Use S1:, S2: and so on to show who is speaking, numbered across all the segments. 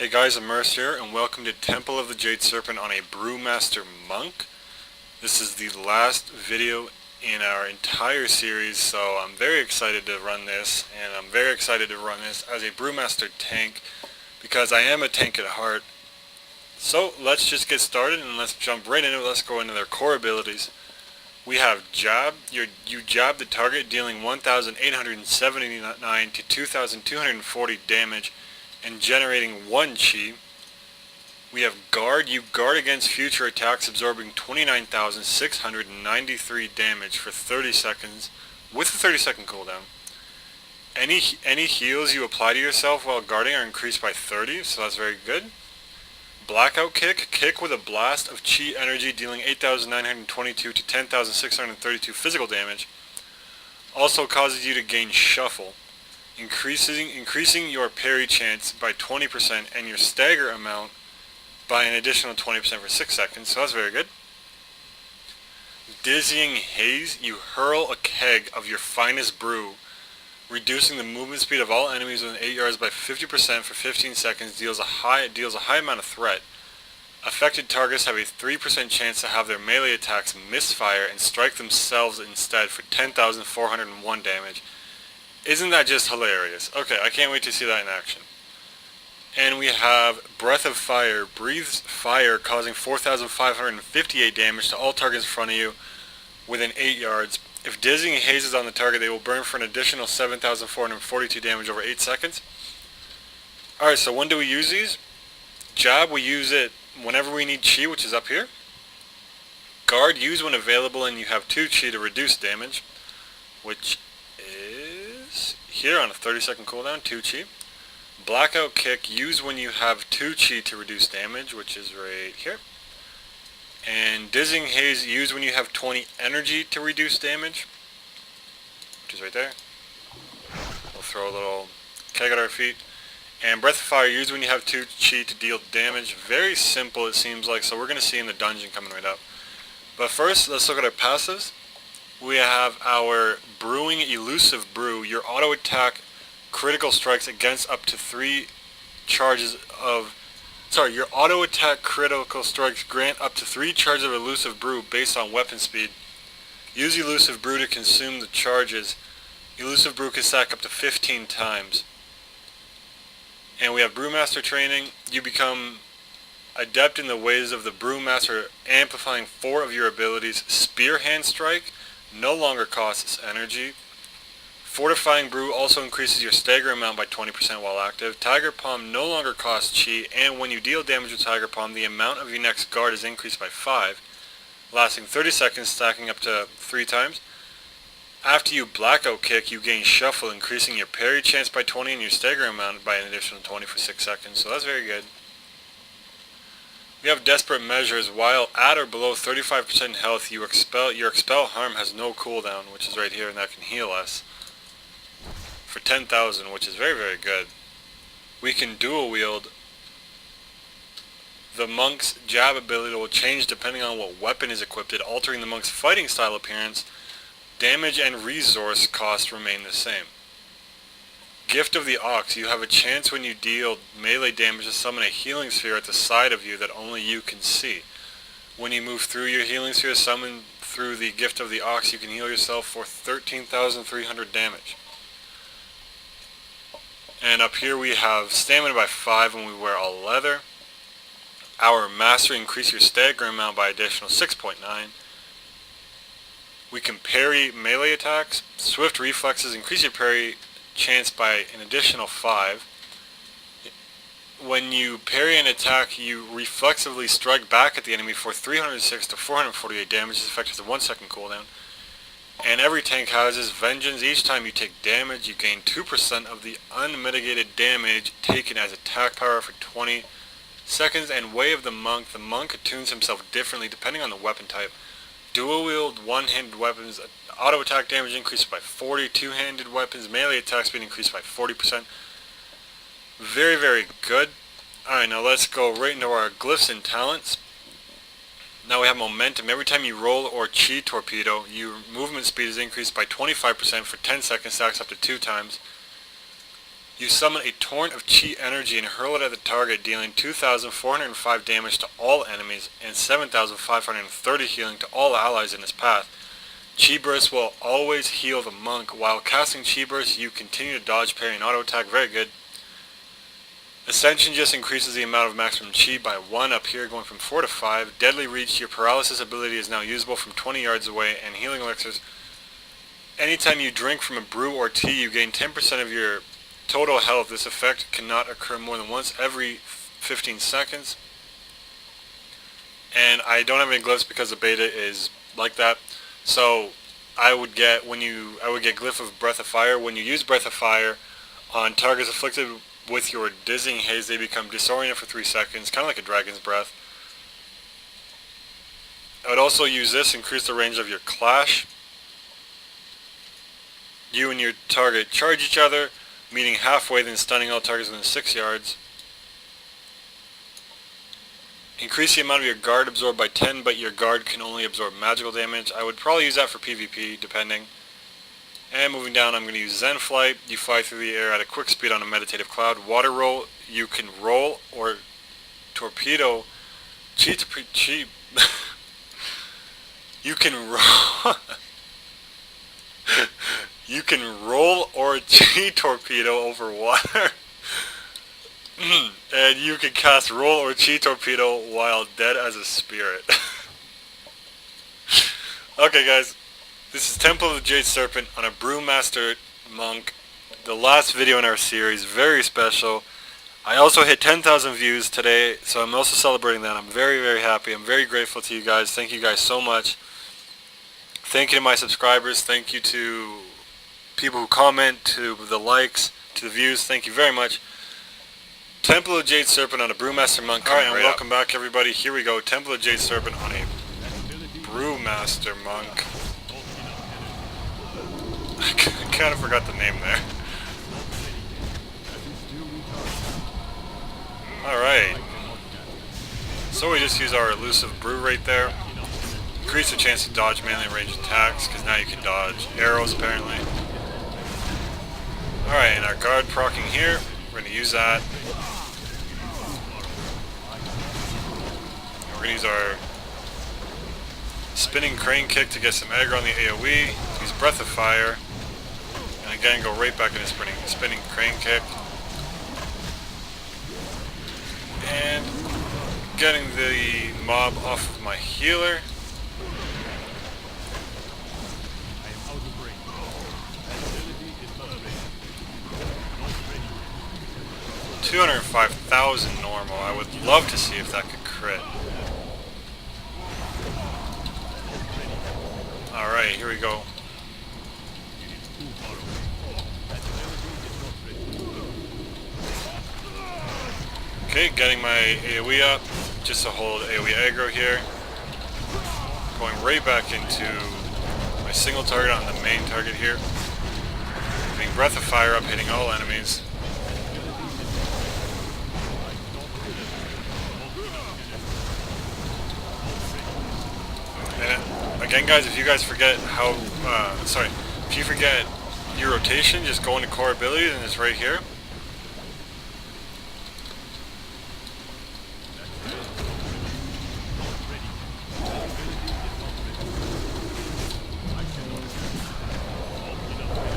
S1: Hey guys, I'm Merce here, and welcome to Temple of the Jade Serpent on a Brewmaster Monk. This is the last video in our entire series, so I'm very excited to run this, and I'm very excited to run this as a Brewmaster tank, because I am a tank at heart. So let's just get started, and let's jump right into it. Let's go into their core abilities. We have Jab. You jab the target, dealing 1,879 to 2,240 damage, and generating 1 chi. We have Guard. You guard against future attacks, absorbing 29,693 damage for 30 seconds, with a 30-second cooldown. Any heals you apply to yourself while guarding are increased by 30, so that's very good. Blackout Kick. Kick with a blast of chi energy, dealing 8,922 to 10,632 physical damage. Also causes you to gain Shuffle, increasing your parry chance by 20% and your stagger amount by an additional 20% for 6 seconds, so that's very good. Dizzying Haze. You hurl a keg of your finest brew, reducing the movement speed of all enemies within 8 yards by 50% for 15 seconds, deals a high amount of threat. Affected targets have a 3% chance to have their melee attacks misfire and strike themselves instead for 10,401 damage. Isn't that just hilarious? Okay, I can't wait to see that in action. And we have Breath of Fire. Breathes fire, causing 4,558 damage to all targets in front of you within 8 yards. If dizzying haze is on the target, they will burn for an additional 7,442 damage over 8 seconds. Alright, so when do we use these? Jab, we use it whenever we need chi, which is up here. Guard, use when available and you have 2 chi to reduce damage, which is here on a 30-second cooldown, 2 chi. Blackout Kick, use when you have 2 chi to reduce damage, which is right here. And Dizzying Haze, use when you have 20 energy to reduce damage, which is right there. We'll throw a little keg at our feet. And Breath of Fire, use when you have 2 chi to deal damage. Very simple, it seems like, so we're going to see in the dungeon coming right up. But first, let's look at our passives. We have our Brewing Elusive Brew. Your auto attack critical strikes against up to 3 charges of... your auto attack critical strikes grant up to 3 charges of Elusive Brew based on weapon speed. Use Elusive Brew to consume the charges. Elusive Brew can stack up to 15 times. And we have Brewmaster training. You become adept in the ways of the Brewmaster, amplifying 4 of your abilities. Spear Hand Strike no longer costs energy. Fortifying Brew also increases your stagger amount by 20% while active. Tiger Palm no longer costs chi, and when you deal damage with Tiger Palm, the amount of your next guard is increased by 5, lasting 30 seconds, stacking up to 3 times. After you Blackout Kick, you gain Shuffle, increasing your parry chance by 20 and your stagger amount by an additional 20 for 6 seconds, so that's very good. We have Desperate Measures. While at or below 35% health, your Expel Harm has no cooldown, which is right here, and that can heal us for 10,000, which is very, very good. We can dual wield. The monk's jab ability will change depending on what weapon is equipped, altering the monk's fighting style appearance. Damage and resource cost remain the same. Gift of the Ox. You have a chance when you deal melee damage to summon a healing sphere at the side of you that only you can see. When you move through your healing sphere summoned through the Gift of the Ox, you can heal yourself for 13,300 damage. And up here we have Stamina by 5 when we wear all leather. Our Master, increase your stagger amount by additional 6.9. We can parry melee attacks. Swift Reflexes, increase your parry chance by an additional 5. When you parry an attack, you reflexively strike back at the enemy for 306 to 448 damage. This effect has a 1 second cooldown. And every tank houses Vengeance. Each time you take damage, you gain 2% of the unmitigated damage taken as attack power for 20 seconds. And Way of the Monk. The monk attunes himself differently depending on the weapon type. Dual wield one-handed weapons. Auto attack damage increased by 40. Two-handed weapons. Melee attack speed increased by 40%. Very, very good. Alright, now let's go right into our glyphs and talents. Now we have momentum. Every time you roll or chi torpedo, your movement speed is increased by 25% for 10 seconds, stacks up to 2 times. You summon a torrent of chi energy and hurl it at the target, dealing 2,405 damage to all enemies and 7,530 healing to all allies in its path. Chi Burst will always heal the monk. While casting Chi Burst, you continue to dodge, parry, and auto attack. Very good. Ascension just increases the amount of maximum Chi by 1 up here, going from 4 to 5. Deadly Reach, your paralysis ability is now usable from 20 yards away, and healing elixirs. Anytime you drink from a brew or tea, you gain 10% of your total health. This effect cannot occur more than once every 15 seconds. And I don't have any glyphs because the beta is like that. So I would get Glyph of Breath of Fire. When you use Breath of Fire on targets afflicted with your dizzying haze, they become disoriented for 3 seconds, kind of like a dragon's breath. I would also use this, increase the range of your clash. You and your target charge each other, meeting halfway, then stunning all targets within 6 yards. Increase the amount of your guard absorbed by 10, but your guard can only absorb magical damage. I would probably use that for PvP, depending. And moving down, I'm going to use Zen Flight. You fly through the air at a quick speed on a meditative cloud. Water Roll, you can roll or torpedo. You can roll. You can roll or Chi Torpedo over water. And you can cast Roll or Chi Torpedo while dead as a spirit. Okay guys, this is Temple of the Jade Serpent on a Brewmaster monk. The last video in our series, very special. I also hit 10,000 views today, so I'm also celebrating that. I'm very, very happy. I'm very grateful to you guys. Thank you guys so much. Thank you to my subscribers. Thank you to people who comment, to the likes, to the views. Thank you very much. Temple of Jade Serpent on a Brewmaster monk. Alright, and welcome back everybody. Here we go. Temple of Jade Serpent on a Brewmaster monk. I kind of forgot the name there. Alright. So we just use our elusive brew right there. Increase the chance to dodge melee range attacks, because now you can dodge arrows apparently. Alright, and our guard proccing here. We're going to use that. And we're going to use our spinning crane kick to get some aggro on the AoE. Use Breath of Fire. And again, go right back into spinning crane kick. And getting the mob off of my healer. 205,000 normal. I would love to see if that could crit. Alright, here we go. Okay, getting my AoE up, just to hold AoE aggro here. Going right back into my single target on the main target here. Getting Breath of Fire up, hitting all enemies. And again guys, if you guys forget how, if you forget your rotation, just go into core abilities and it's right here.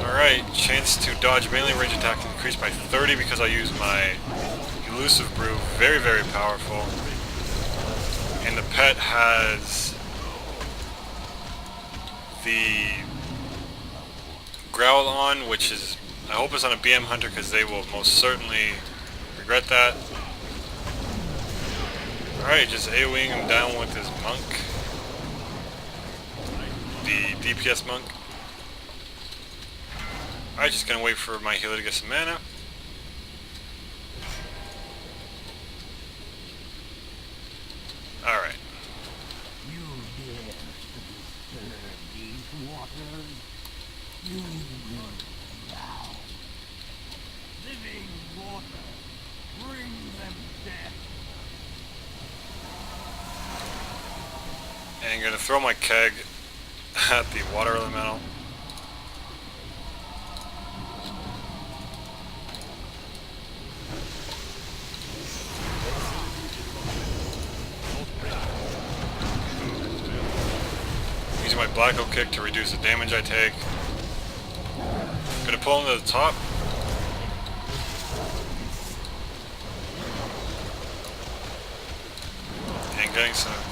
S1: Alright, chance to dodge melee range attacks increased by 30 because I use my elusive brew. Very, very powerful. And the pet has the growl on, which is, I hope it's on a BM hunter because they will most certainly regret that. Alright, just AoEing him down with his monk. The DPS monk. Alright, just gonna wait for my healer to get some mana. Alright.
S2: You dare to disturb these waters? You will drown. Living water, bring them death.
S1: And gonna throw my keg at the water elemental. Black Oak Kick to reduce the damage I take. Gonna pull him to the top. And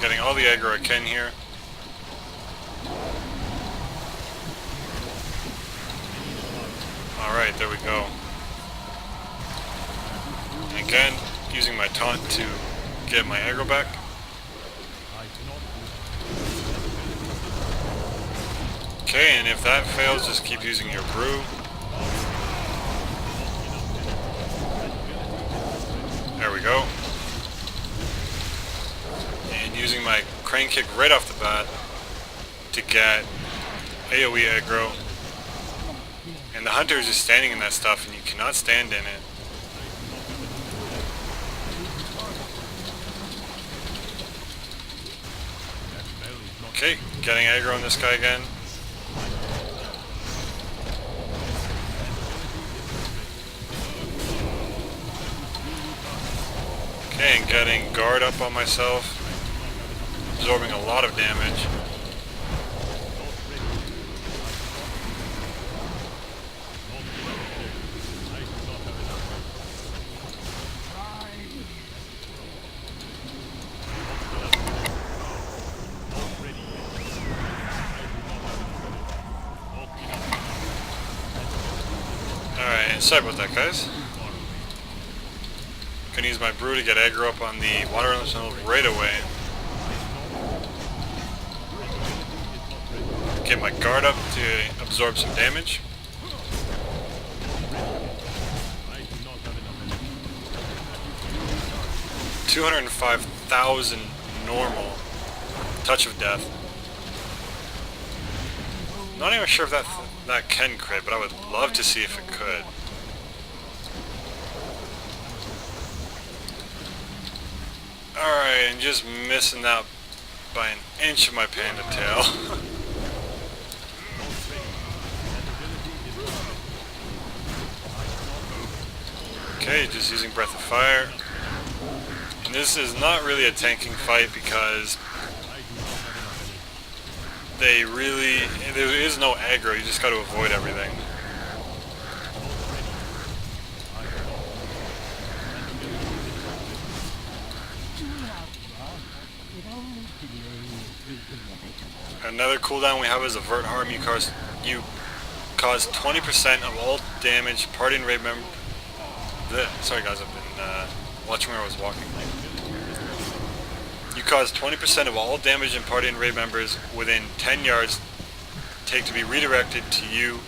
S1: getting all the aggro I can here. Alright, there we go. Again, using my taunt to get my aggro back. Okay, and if that fails, just keep using your brew. There we go. And using my crane kick right off the bat to get AoE aggro. And the hunter is just standing in that stuff and you cannot stand in it. Okay, getting aggro on this guy again. Okay, and getting guard up on myself. Absorbing a lot of damage. Alright, and sorry about that, guys. Gonna use my brew to get aggro up on the water elemental right away. Get my guard up to absorb some damage. $205,000 normal. Touch of death. Not even sure if that can crit, but I would love to see if it could. Alright, and just missing out by an inch of my panda tail. Okay, just using Breath of Fire. And this is not really a tanking fight because there is no aggro, you just got to avoid everything. Another cooldown we have is Avert Harm. You cause 20% of all damage party and raid member. Sorry guys, I've been watching where I was walking. You cause 20% of all damage and party and raid members within 10 yards take to be redirected to you.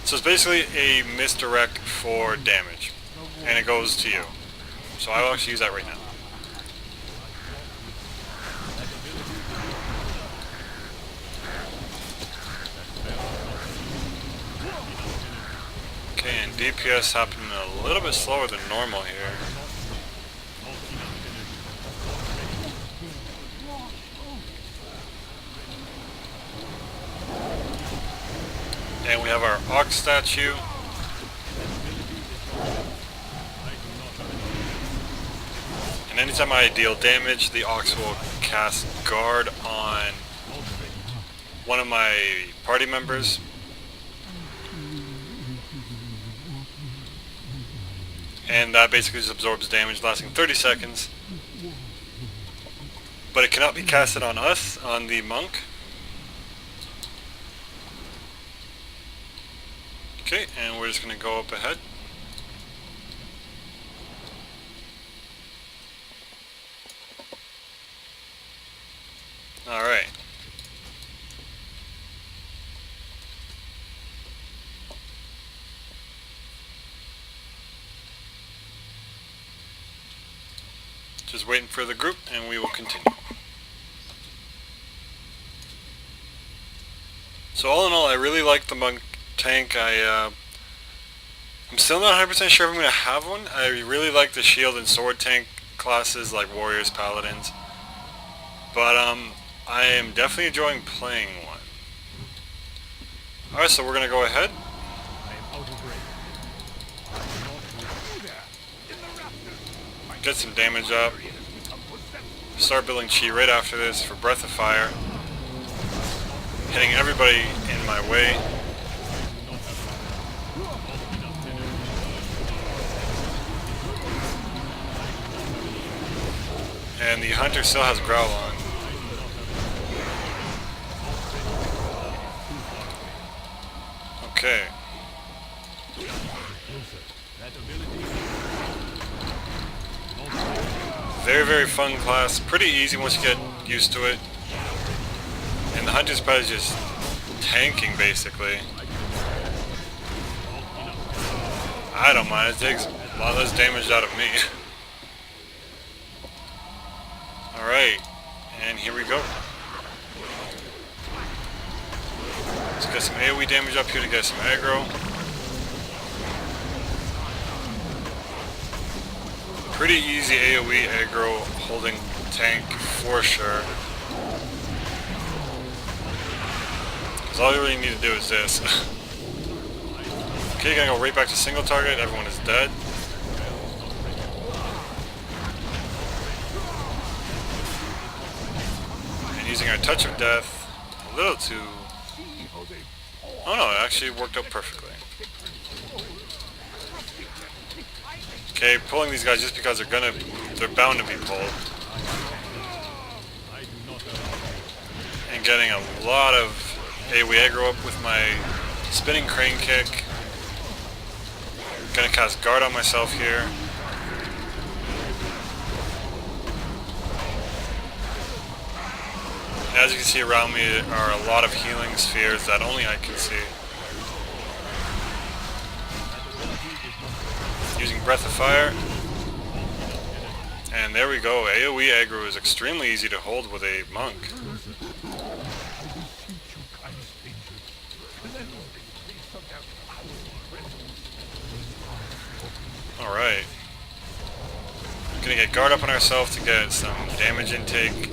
S1: So it's basically a misdirect for damage, and it goes to you. So I will actually use that right now. Okay, and DPS happening a little bit slower than normal here. And we have our Ox statue. And anytime I deal damage, the Ox will cast guard on one of my party members. And that basically just absorbs damage lasting 30 seconds. But it cannot be casted on us, on the monk. Okay, and we're just going to go up ahead. Alright. Just waiting for the group and we will continue. So all in all, I really like the monk tank. I'm still not 100% sure if I'm going to have one. I really like the shield and sword tank classes like warriors, paladins. But I am definitely enjoying playing one. Alright, so we're going to go ahead. Get some damage up. Start building chi right after this for Breath of Fire. hitting everybody in my way. And the hunter still has growl on. Okay. Very, very fun class. Pretty easy once you get used to it. And the hunter's probably just tanking, basically. I don't mind. It takes a lot less damage out of me. Alright. And here we go. Let's get some AoE damage up here to get some aggro. Pretty easy AoE aggro holding tank for sure. Because all you really need to do is this. Okay, gonna go right back to single target. Everyone is dead. And using our touch of death a little too... Oh no, it actually worked out perfectly. Okay, pulling these guys just because they're bound to be pulled. And getting a lot of AoE aggro up with my spinning crane kick. Gonna cast guard on myself here. As you can see around me are a lot of healing spheres that only I can see. Using Breath of Fire. And there we go. AoE aggro is extremely easy to hold with a monk. Alright. Gonna get guard up on ourselves to get some damage intake.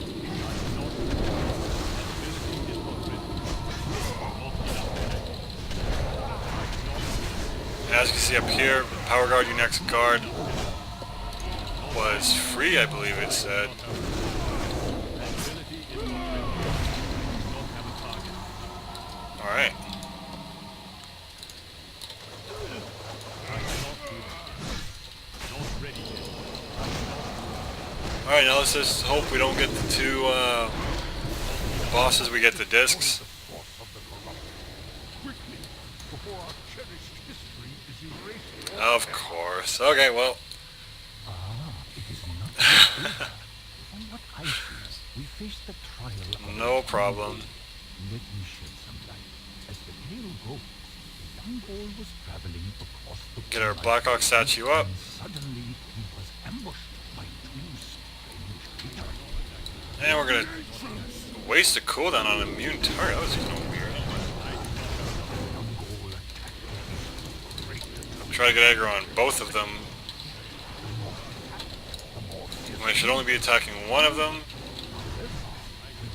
S1: As you can see up here, Power Guard, your next guard was free, I believe it said. Alright. Alright, now let's just hope we don't get the two bosses, we get the discs. Of course. Okay, well. No problem.
S2: Let me shed some light. As the tale goes, the young boy was traveling across the
S1: Get our Blackhawk statue up.
S2: and suddenly he was ambushed by two strange creatures.
S1: And we're gonna waste a cooldown on an immune target. That was kind of weird. Try to get aggro on both of them. I should only be attacking one of them.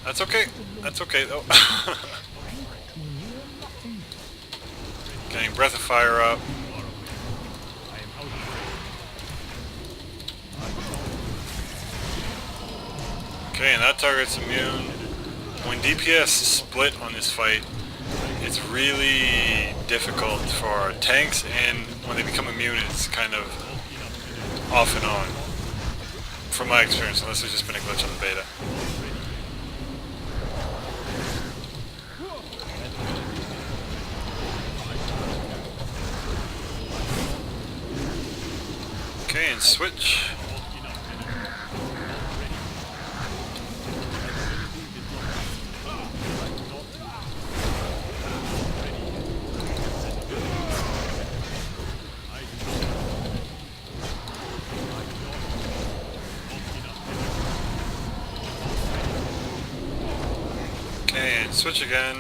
S1: That's okay. That's okay though. Getting Breath of Fire up. Okay, and that target's immune. When DPS split on this fight, it's really difficult for tanks, and when they become immune, it's kind of off and on. From my experience, unless there's just been a glitch on the beta. Okay, and switch. Okay, and switch again.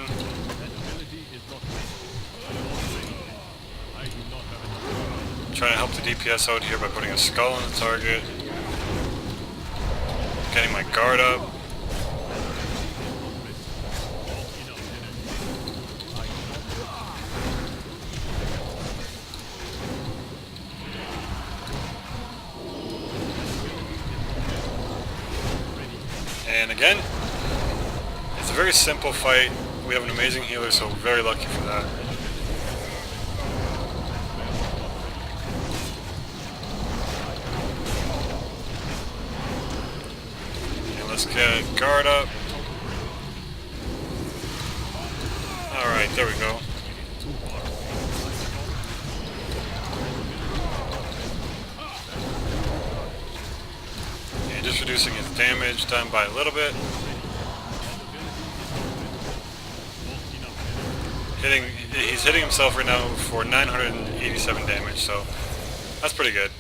S1: Trying to help the DPS out here by putting a skull on the target. Getting my guard up. And again, it's a very simple fight We have an amazing healer, so we're very lucky for that. And let's get guard up. Alright, there we go. And just reducing his damage down by a little bit. He's hitting himself right now for 987 damage, so that's pretty good.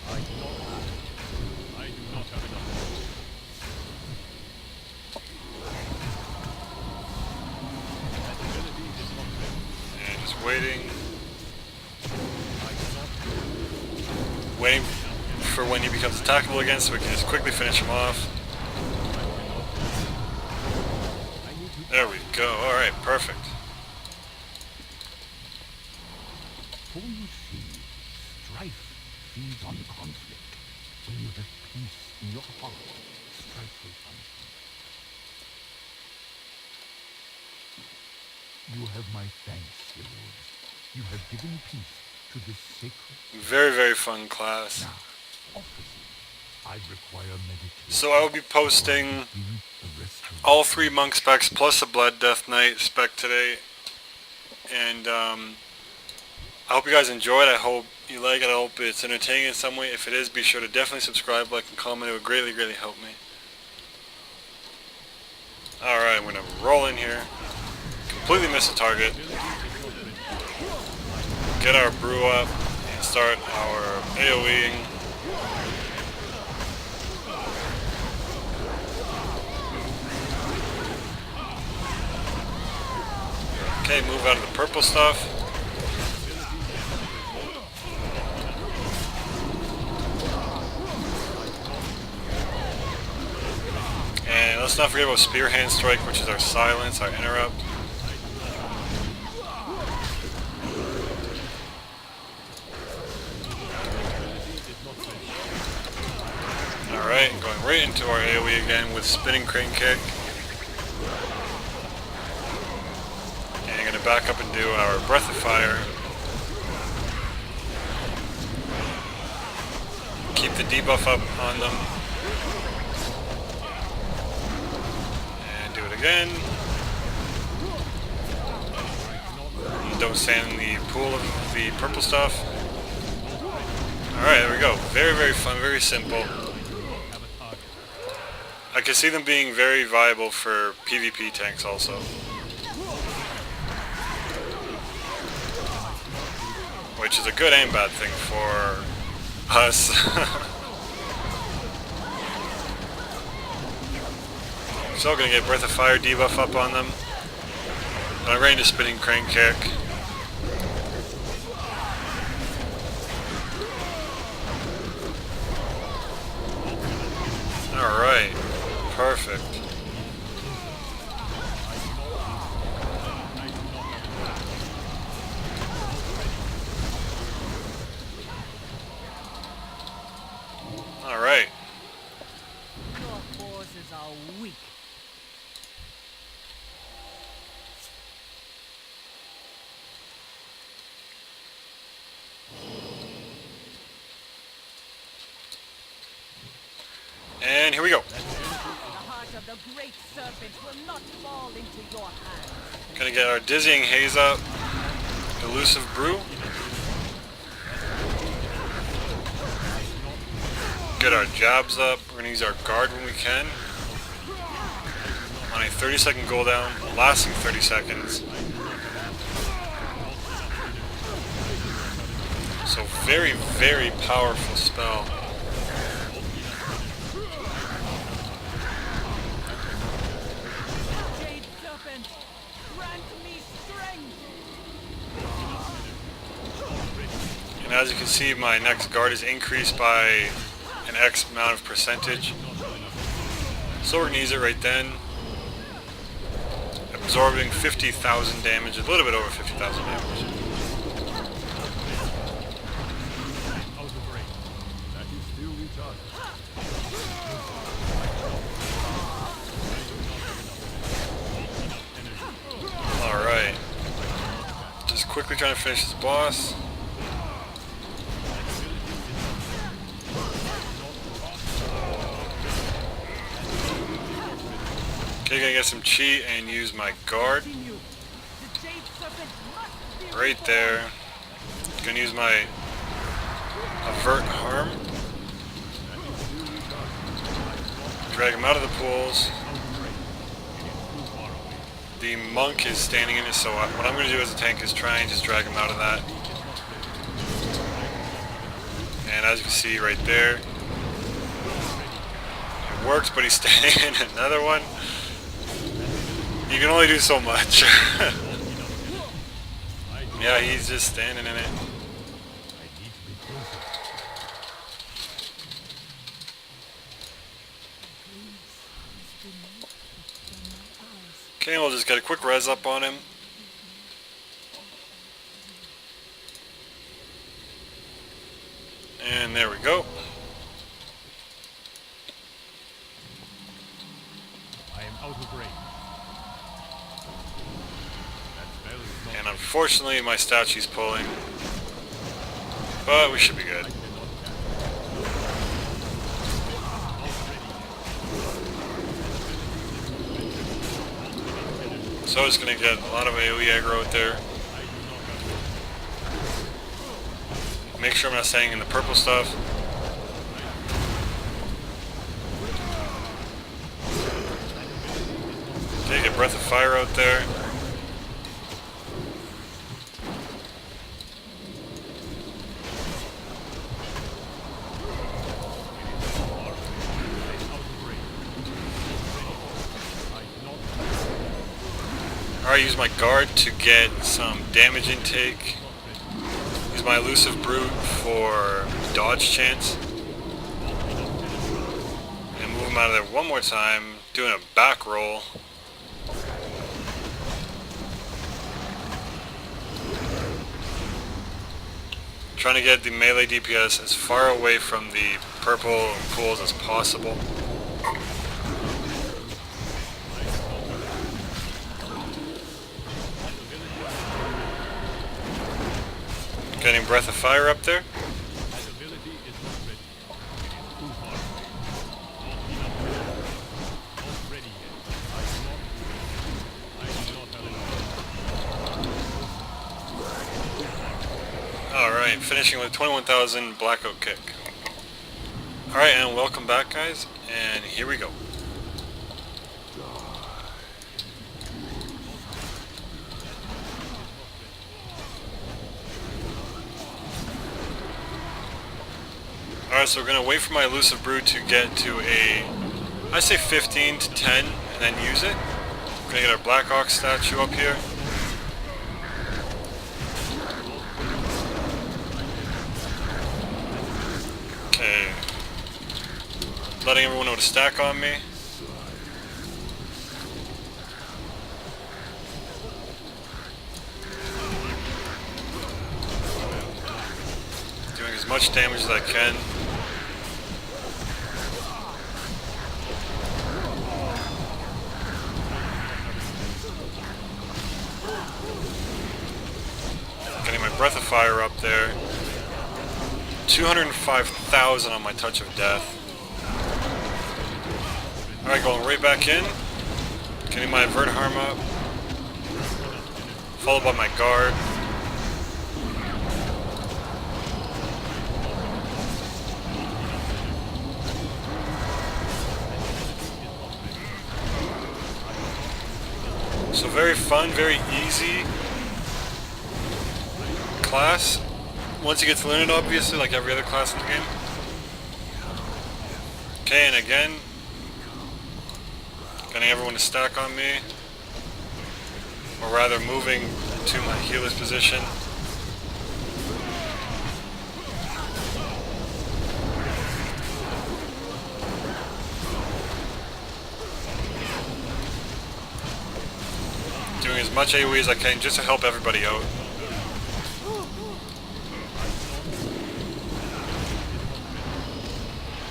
S1: And just waiting for when he becomes attackable again, so we can just quickly finish him off. There we go. Alright, perfect.
S2: For you see, strife feeds on conflict. When you have peace in your heart, strife will punish you. You have my thanks, heroes. You have given peace to this sacred...
S1: Very, very fun class.
S2: Now, officer, I require meditation.
S1: So I will be posting all 3 monk specs plus a Blood Death Knight spec today. And I hope you guys enjoy it. I hope you like it. I hope it's entertaining in some way. If it is, be sure to definitely subscribe, like, and comment. It would greatly, greatly help me. Alright, I'm going to roll in here. Completely miss the target. Get our brew up and start our AoEing. Okay, move out of the purple stuff. And let's not forget about Spear Hand Strike, which is our silence, our interrupt. Alright, going right into our AoE again with Spinning Crane Kick. And I'm going to back up and do our Breath of Fire. Keep the debuff up on them. And do it again. And don't stand in the pool of the purple stuff. Alright, there we go. Very, very fun, very simple. I can see them being very viable for PvP tanks also. Which is a good and bad thing for us. Still gonna get Breath of Fire debuff up on them. And I'm ready to Spinning Crane Kick. Alright. Perfect. Alright.
S3: Your forces are weak.
S1: And here we go.
S3: The heart of the great serpent will not fall into your hands.
S1: Gonna get our Dizzying Haze up. Elusive Brew. Get our jabs up. We're gonna use our guard when we can. On a 30-second cooldown, lasting 30 seconds. So very, very powerful spell.
S3: Jade serpent, grant me strength.
S1: And as you can see, my next guard is increased by an X amount of percentage. So we're going to use it right then. Absorbing 50,000 damage, a little bit over 50,000 damage. trying to finish this boss. Okay, gonna get some chi and use my guard.
S3: The Jade Serpent must be
S1: Right there. Gonna use my avert harm. Drag him out of the pools. The monk is standing in it, so what I'm gonna do as a tank is try and just drag him out of that. And as you can see right there, it works, but he's standing in another one. You can only do so much. Yeah, he's just standing in it. Okay, we'll just get a quick res up on him. And there we go.
S2: I am out of range. That spell is not
S1: And unfortunately, my statue's pulling. But we should be good. So it's going to get a lot of AoE aggro out there. Make sure I'm not staying in the purple stuff. Take a breath of fire out there. Alright, use my guard to get some damage intake. Use my elusive brute for dodge chance. And move him out of there one more time, doing a back roll. Trying to get the melee DPS as far away from the purple pools as possible. Getting breath of fire up there. Alright, finishing with 21,000 Blackout Kick. Alright, and welcome back, guys, and here we go. Alright, so we're going to wait for my elusive brood to get to a, I say 15 to 10, and then use it. We're going to get our Black Ox statue up here. Okay. Letting everyone know to stack on me. Doing as much damage as I can. Getting my breath of fire up there. 205,000 on my touch of death. Alright, going right back in. Getting my avert harm up. Followed by my guard. So very fun, very easy class. Once you get to learn it, obviously, like every other class in the game. Okay, and again, getting everyone to stack on me. Or rather, moving to my healer's position. Doing as much AoE as I can just to help everybody out.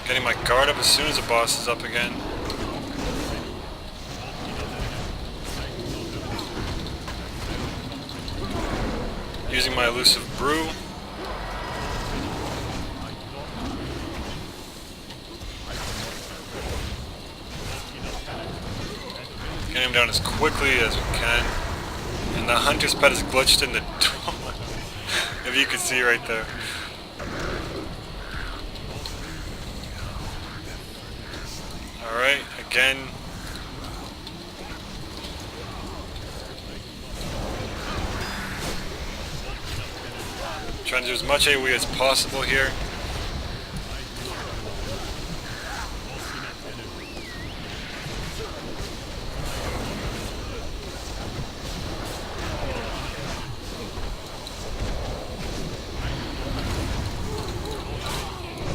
S1: Getting my guard up as soon as the boss is up again. using my elusive brew. Getting him down as quickly as we can. And the hunter's pet is glitched in the door. If you can see right there. Alright, again. Trying to do as much AoE as possible here.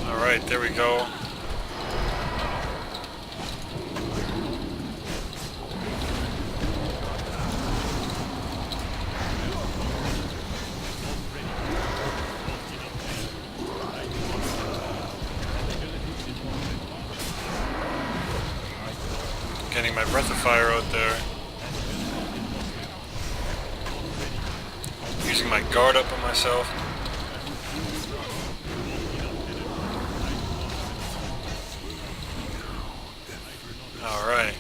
S1: Alright, there we go. Getting my breath of fire out there. Using my guard up on myself. Alright.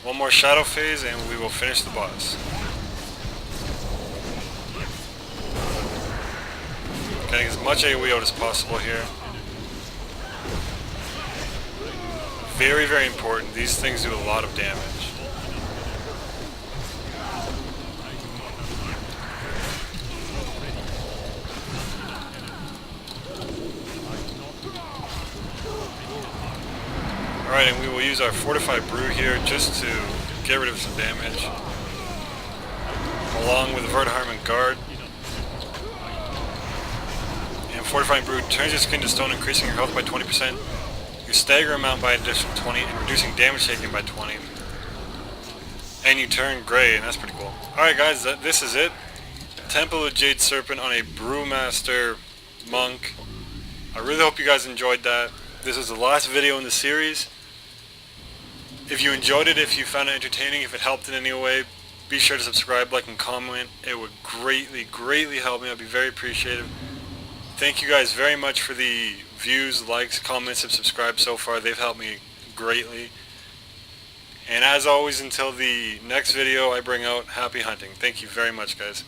S1: One more shadow phase and we will finish the boss. Getting as much AoE out as possible here. Very, very important. These things do a lot of damage. Alright, and we will use our Fortified Brew here just to get rid of some damage. Along with the Vertharm and Guard. And Fortifying Brew turns your skin to stone, increasing your health by 20%. Your stagger amount by an additional 20 and reducing damage taken by 20. And you turn gray, and that's pretty cool. Alright guys, this is it. Temple of Jade Serpent on a Brewmaster monk. I really hope you guys enjoyed that. This is the last video in the series. If you enjoyed it, if you found it entertaining, if it helped in any way, be sure to subscribe, like, and comment. It would greatly, greatly help me. I'd be very appreciative. Thank you guys very much for the views, likes, comments, and subscribes so far. They've helped me greatly. And as always, until the next video I bring out, happy hunting. Thank you very much, guys.